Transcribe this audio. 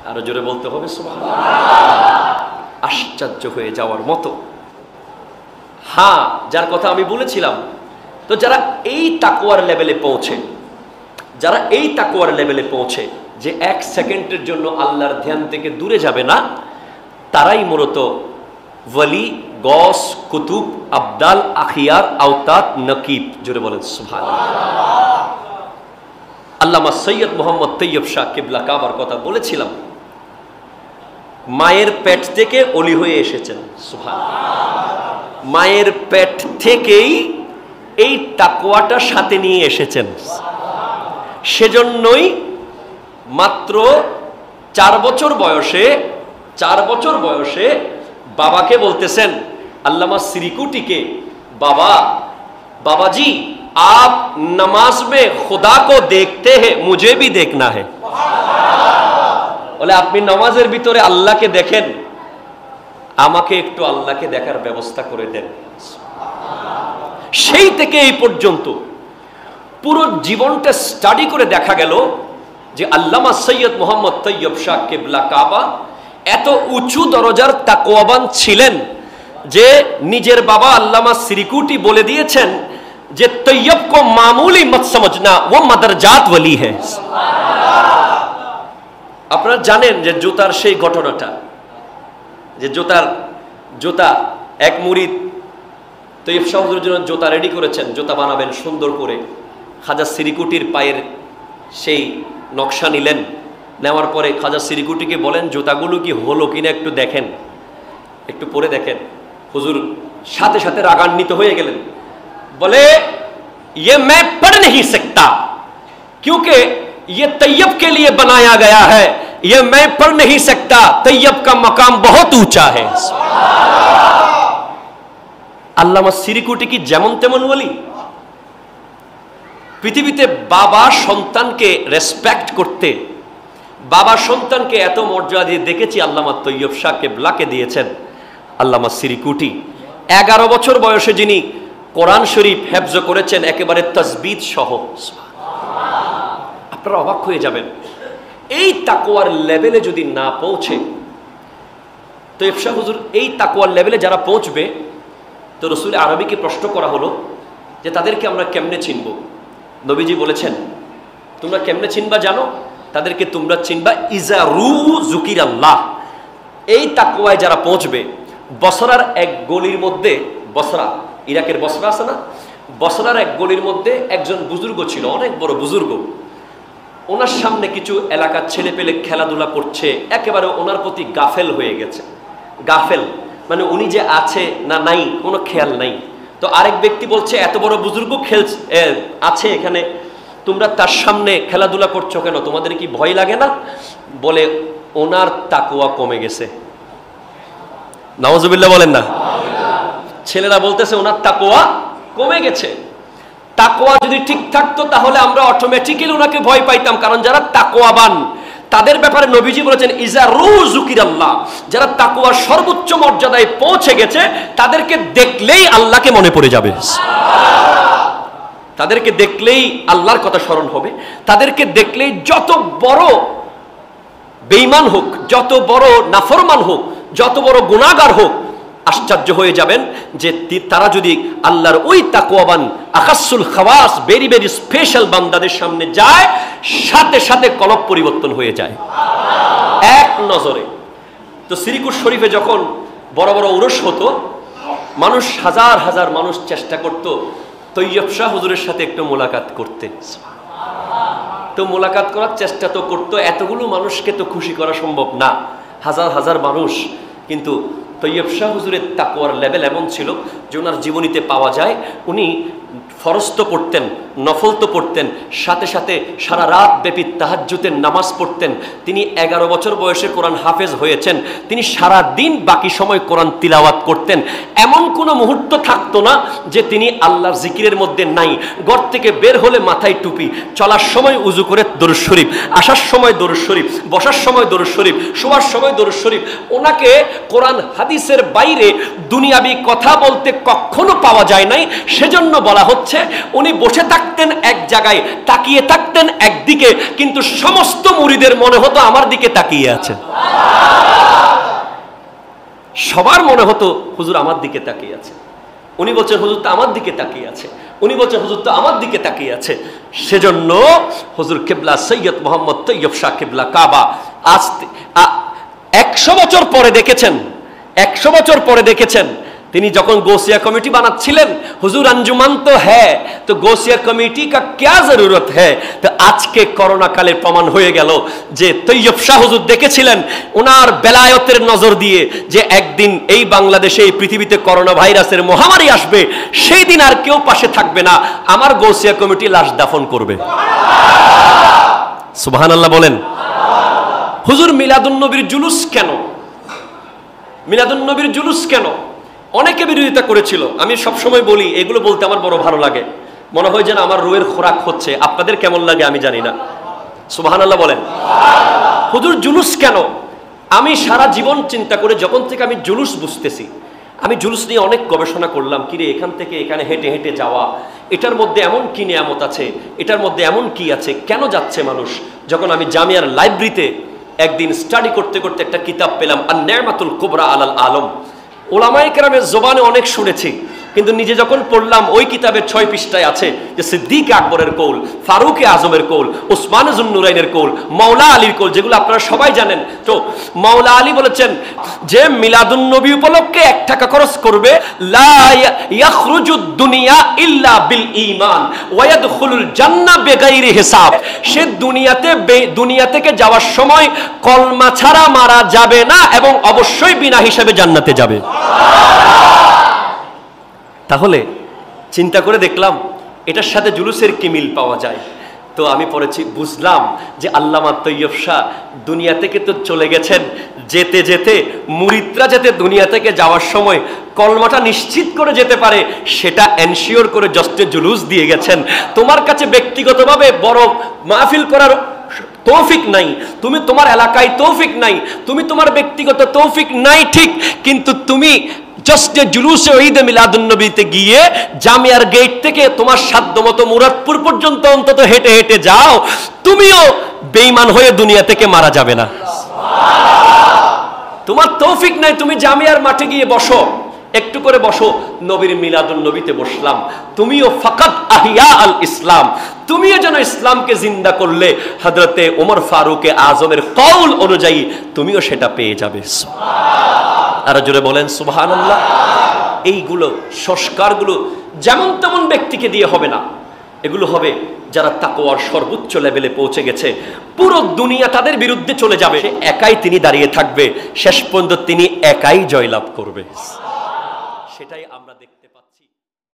আরো জোরে বলতে হবে সুবহানাল্লাহ। আশ্চর্য হয়ে যাওয়ার মতো। হ্যাঁ, যার কথা আমি বলেছিলাম, তো যারা এই তাকওয়ার লেভেলে পৌঁছে, যারা এই তাকওয়ার লেভেলে পৌঁছে যে এক সেকেন্ডের জন্য আল্লাহর ধ্যান থেকে দূরে যাবে না, তারাই মূলত ওয়ালি, গস, কুতুব, আবদাল, আখিয়ার, আওতাত, নকিব। জোরে বলেন সুবহানাল্লাহ। আল্লামা সৈয়দ মোহাম্মদ তৈয়ব শাহ কিবলা কাবার কথা বলেছিলাম, মায়ের পেট থেকে অলি হয়ে এসেছেন। সুবহানাল্লাহ। মায়ের পেট থেকেই এই তাকওয়াটা সাথে নিয়ে এসেছেন। সেজন্যই মাত্র 4 বছর বয়সে বাবাকে বলতেছেন, আল্লামা সিরিকুটিকে, बाबाजी आप नमाज में खुदा को देखते हैं, मुझे भी देखना है। বলে আপনি নামাজের ভিতরে আল্লাহকে দেখেন, আমাকে একটু আল্লাহকে দেখার ব্যবস্থা করে দেন। সেই থেকে এই পর্যন্ত পুরো জীবনটা স্টাডি করে দেখা গেল যে আল্লামা সৈয়দ মোহাম্মদ তৈয়ব শাহ কিবলা কাবা এত উঁচু দরজার তাকওয়াবান ছিলেন যে নিজের বাবা আল্লামা সিরিকুটি বলে দিয়েছেন যে তৈয়ব কো মামুলি মত সমঝনা, ও মদরজাত ওয়ালি है। আপনারা জানেন যে জুতার সেই ঘটনাটা, যে জুতা এক মুরিদ তৈয়ব শাহ হুজুরের জন্য জুতা রেডি করেছেন, জুতা বানাবেন সুন্দর করে। খাজা সিরিকুটির পায়ের সেই নকশা নিলেন, নেওয়ার পরে খাজা সিরিকুটিকে বলেন জুতাগুলো কি হলো কিনা একটু দেখেন, একটু পরে দেখেন। হুজুর সাথে সাথে রাগান্বিত হয়ে গেলেন, बोले ये मैं पढ़ नहीं सकता क्योंकि ये तैयब के लिए बनाया गया है, ये मैं पढ़ नहीं सकता, तैयब का मकाम बहुत ऊंचा है। আল্লামা সিরিকুটি কি যেমন তেমন বলি? পৃথিবীতে বাবা সন্তানকে রেসপেক্ট করতে, বাবা সন্তানকে এত মর্যাদা দিয়ে দেখেছি আল্লামা তৈয়ব শাহ কিবলাকে দিয়েছেন আল্লামা সিরিকুটি। 11 বছর বয়সে যিনি কোরআন শরীফ হেফজ করেছেন একেবারে তাসবিদ সহ। আপনারা অবাক হয়ে যাবেন, এই তাকওয়ার লেভেলে যদি না পৌঁছে, তৈয়ব শাহ হুজুর এই তাকওয়ার লেভেলে যারা পৌঁছবে, তো রসুল আরবিকে প্রশ্ন করা হলো যে তাদেরকে আমরা কেমনে চিনব? নবীজি বলেছেন তোমরা কেমনে চিনবা জানো? তাদেরকে তোমরা চিনবা ইজা রু জুকির আল্লাহ। এই তাকওয়ায় যারা পৌঁছবে, বসরার এক গলির মধ্যে, বসরা ইরাকের বসরা আছে না, বসরার এক গলির মধ্যে একজন বুজুর্গ ছিল, অনেক বড় বুজুর্গ। ওনার সামনে কিছু এলাকার ছেলে পেলে খেলাধুলা করছে, একেবারে ওনার প্রতি গাফেল হয়ে গেছে। গাফেল মানে উনি যে আছে না নাই কোনো খেয়াল নাই। তো আরেক ব্যক্তি বলছে এত বড় বুজুর্গ আছে এখানে, তোমরা তার সামনে খেলাধুলা করছো কেন, তোমাদের কি ভয় লাগে না? বলে ওনার তাকওয়া কমে গেছে। নাউজুবিল্লাহ বলেন না। ছেলেরা বলতেছে ওনার তাকওয়া কমে গেছে। তাকওয়া যদি ঠিক থাকতো তাহলে আমরা অটোমেটিক্যালি ওনাকে ভয় পাইতাম, কারণ যারা তাকওয়াবান তাদের ব্যাপারে নবীজি বলেছেন ইজা রু যুকিরাল্লাহ, যারা তাকওয়ার সর্বোচ্চ মর্যাদায় পৌঁছে গেছে তাদেরকে দেখলেই আল্লাহকে মনে পড়ে যাবে, তাদেরকে দেখলেই আল্লাহর কথা স্মরণ হবে, তাদেরকে দেখলেই যত বড় বেঈমান হোক, যত বড় নাফরমান হোক, যত বড় গুনাহগার হোক, আশ্চর্য হয়ে যাবেন যে তারা যদি আল্লাহর ওই তাকওয়াবান আখাসুল খাওয়াস ভেরি ভেরি স্পেশাল বান্দাদের সামনে যায়, সাথে সাথে কলব পরিবর্তন হয়ে যায় এক নজরে। তো সিরিকুট শরীফে যখন বড় বড় উরস হতো, মানুষ হাজার হাজার মানুষ চেষ্টা করত তৈয়ব শাহ হুজুরের সাথে একটু মোলাকাত করতে। তো মোলাকাত করার চেষ্টা তো করতো, এতগুলো মানুষকে তো খুশি করা সম্ভব না, হাজার হাজার মানুষ। কিন্তু তৈয়ব শাহ হুজুরের তাকওয়ার লেভেল এমন ছিল যে ওনার জীবনীতে পাওয়া যায় উনি ফরজ তো পড়তেন, নফল তো পড়তেন, সাথে সাথে সারা রাত ব্যাপী তাহাজ্জুদের নামাজ পড়তেন। তিনি 11 বছর বয়সে কোরআন হাফেজ হয়েছেন। তিনি সারা দিন বাকি সময় কোরআন তিলাওয়াত করতেন। এমন কোনো মুহূর্ত থাকতো না যে তিনি আল্লাহর জিকিরের মধ্যে নাই। ঘর থেকে বের হলে মাথায় টুপি, চলার সময় উজু করে দরুদ শরীফ, আসার সময় দরুদ শরীফ, বসার সময় দরুদ শরীফ, শোয়ার সময় দরুদ শরীফ। ওনাকে কোরআন হাদিসের বাইরে দুনিয়াবি কথা বলতে কখনো পাওয়া যায় নাই, সেজন্য বলা হচ্ছে উনি বসে থাকতেন এক জায়গায়, তাকিয়ে থাকতেন একদিকে, কিন্তু সমস্ত মুরিদের মনে হতো আমার দিকে তাকিয়ে আছে। সবার মনে হতো হুজুর আমার দিকে তাকিয়ে আছে। উনি বলছেন হুজুর তো আমার দিকে তাকিয়ে আছে, উনি বলছেন হুজুর তো আমার দিকে তাকিয়ে আছে। সেজন্য হুজুর কিবলা সৈয়দ মোহাম্মদ তৈয়ব শাহ কিবলা কাবা আজ 100 বছর পরে দেখেছেন, 100 বছর পরে দেখেছেন তিনি যখন গৌসিয়া কমিটি বানাচ্ছিলেন, হুজুর अंजुमन तो है तो गौसिया कमेटी का क्या जरूरत है। তো আজকে করোনা কালে প্রমাণ হয়ে গেল যে তৈয়ব শাহ হুজুর দেখেছিলেন ওনার বেলায়েতের নজর দিয়ে যে একদিন এই বাংলাদেশে এই পৃথিবীতে করোনা ভাইরাসের মহামারী আসবে, সেই দিন আর কেউ পাশে থাকবে না, আমার গৌসিয়া কমিটি লাশ দাফন করবে। সুবহানাল্লাহ বলেন। হুজুর মিলাদুন নবীর জুলুস কেন, মিলাদুন নবীর জুলুস কেন অনেকে বিরোধিতা করেছিল। আমি সবসময় বলি এগুলো বলতে আমার বড় ভালো লাগে, মনে হয় যেন আমার রুহের খোরাক হচ্ছে। আপনাদের কেমন লাগে আমি জানি না। সুবহানাল্লাহ বলেন। হুজুর জুলুস কেন, আমি সারা জীবন চিন্তা করে যখন থেকে আমি জুলুস বুঝতেছি, আমি জুলুস নিয়ে অনেক গবেষণা করলাম। কিরে এখান থেকে এখানে হেঁটে হেঁটে যাওয়া, এটার মধ্যে এমন কি নিয়ামত আছে, এটার মধ্যে এমন কি আছে, কেন যাচ্ছে মানুষ। যখন আমি জামিয়ার লাইব্রেরিতে একদিন স্টাডি করতে করতে একটা কিতাব পেলাম, আন-নি'মাতুল কুবরা আলাল আলম। ওলামায়ে কেরামের জবানে অনেক শুনেছি, কিন্তু নিজে যখন পড়লাম ওই কিতাবের 6 পৃষ্ঠায় আছে যে সিদ্দিক আকবরের কৌল, ফারুক আজমের কৌল, উসমান জুন্নুরাইনের কৌল, মাওলা আলীর কৌল, যেগুলো আপনারা সবাই জানেন। তো মাওলা আলী বলেছেন যে মিলাদুন নবী উপলক্ষে 1 টাকা খরচ করবে, লা ইয়াখরুজুদ দুনিয়া ইল্লা বিল ঈমান ওয়া ইয়াদখুলুল জান্নাহ বিগাইরি হিসাব। সে দুনিয়া থেকে যাওয়ার সময় কলমা ছাড়া মারা যাবে না এবং অবশ্যই বিনা হিসাবে জান্নাতে যাবে। তাহলে চিন্তা করে দেখলাম এটার সাথে জুলুসের কি মিল পাওয়া যায়। তো আমি পড়েছি, বুঝলাম যে আল্লামা তৈয়ব শাহ দুনিয়া থেকে তো চলে গেছেন, যেতে যেতে মুরিদরা যাতে দুনিয়া থেকে যাওয়ার সময় কলমাটা নিশ্চিত করে যেতে পারে সেটা এনশিওর করে জস্টে জুলুস দিয়ে গেছেন। তোমার কাছে ব্যক্তিগতভাবে বড় মাহফিল করার তৌফিক নাই, তুমি তোমার এলাকায় তৌফিক নাই, তুমি তোমার ব্যক্তিগত তৌফিক নাই ঠিক, কিন্তু তুমি জাস্ট জুলুসে ঈদে মিলাদুন নবীতে গিয়ে জামিয়ার গেট থেকে তোমার সাধ্যমতো মুরাদপুর পর্যন্ত অন্তত হেঁটে হেঁটে যাও, তুমিও বেঈমান হয়ে দুনিয়া থেকে মারা যাবে না। তোমার তৌফিক নাই, তুমি জামিয়ার মাঠে গিয়ে বসো, একটু করে বসো, নবীর মিলাদুন নবীতে বসলাম, তুমিও ফাকাত আহিয়া আল ইসলাম, তুমিও যেন ইসলামকে জিন্দা করলে হযরতে ওমর ফারুক আজমের কওল অনুযায়ী তুমিও সেটা পেয়ে যাবে। আর জোরে বলেন সুবহানাল্লাহ। এইগুলো সংস্কারগুলো যেমন তেমন ব্যক্তিকে দিয়ে হবে না, এগুলো হবে যারা তাকওয়ার সর্বোচ্চ লেভেলে পৌঁছে গেছে। পুরো দুনিয়া তাদের বিরুদ্ধে চলে যাবে, সে একাই তিনি দাঁড়িয়ে থাকবে, শেষ পর্যন্ত তিনি একাই জয়লাভ করবে। সেটাই আমরা দেখতে পাচ্ছি।